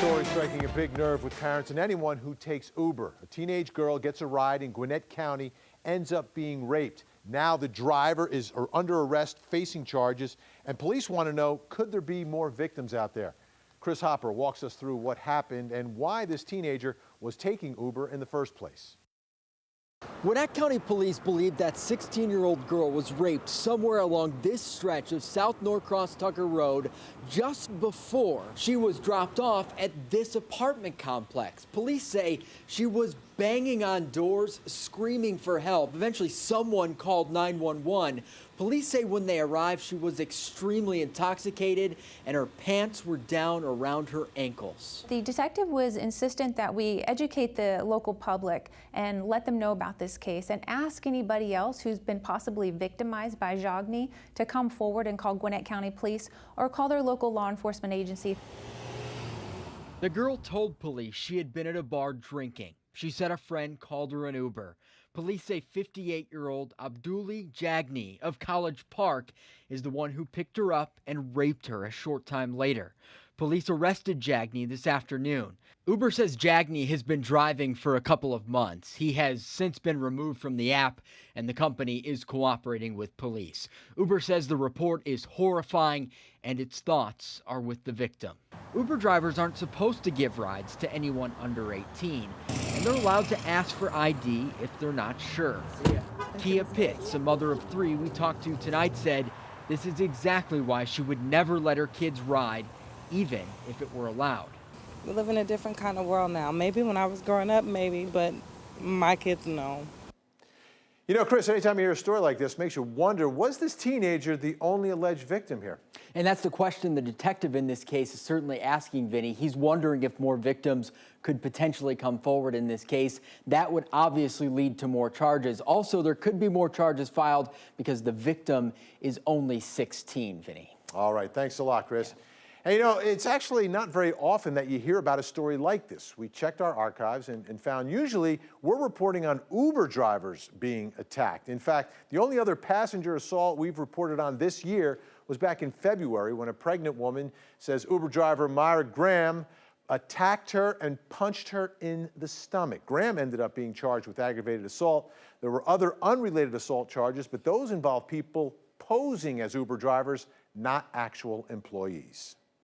Story striking a big nerve with parents and anyone who takes Uber. A teenage girl gets a ride in Gwinnett County, ends up being raped. Now the driver is under arrest, facing charges, and police want to know, could there be more victims out there? Chris Hopper walks us through what happened and why this teenager was taking Uber in the first place. Gwinnett County Police believe that 16-year-old girl was raped somewhere along this stretch of South Norcross Tucker Road just before she was dropped off at this apartment complex. Police say she was banging on doors, screaming for help. Eventually, someone called 911. Police say when they arrived, she was extremely intoxicated and her pants were down around her ankles. The detective was insistent that we educate the local public and let them know about this case and ask anybody else who's been possibly victimized by Jagni to come forward and call Gwinnett County Police or call their local law enforcement agency. The girl told police she had been at a bar drinking. She said a friend called her an Uber. Police say 58-year-old Abduli Jagni of College Park is the one who picked her up and raped her a short time later. Police arrested Jagni this afternoon. Uber says Jagni has been driving for a couple of months. He has since been removed from the app, and the company is cooperating with police. Uber says the report is horrifying, and its thoughts are with the victim. Uber drivers aren't supposed to give rides to anyone under 18, and they're allowed to ask for ID if they're not sure. Kia Pitts, a mother of 3 we talked to tonight, said this is exactly why she would never let her kids ride, even if it were allowed. We live in a different kind of world now. Maybe when I was growing up, maybe, but my kids know. You know, Chris, anytime you hear a story like this, makes you wonder, was this teenager the only alleged victim here? And that's the question the detective in this case is certainly asking, Vinny. He's wondering if more victims could potentially come forward in this case. That would obviously lead to more charges. Also, there could be more charges filed because the victim is only 16, Vinny. All right, thanks a lot, Chris. And you know, it's actually not very often that you hear about a story like this. We checked our archives and found usually we're reporting on Uber drivers being attacked. In fact, the only other passenger assault we've reported on this year was back in February when a pregnant woman says Uber driver Myra Graham attacked her and punched her in the stomach. Graham ended up being charged with aggravated assault. There were other unrelated assault charges, but those involved people posing as Uber drivers, not actual employees.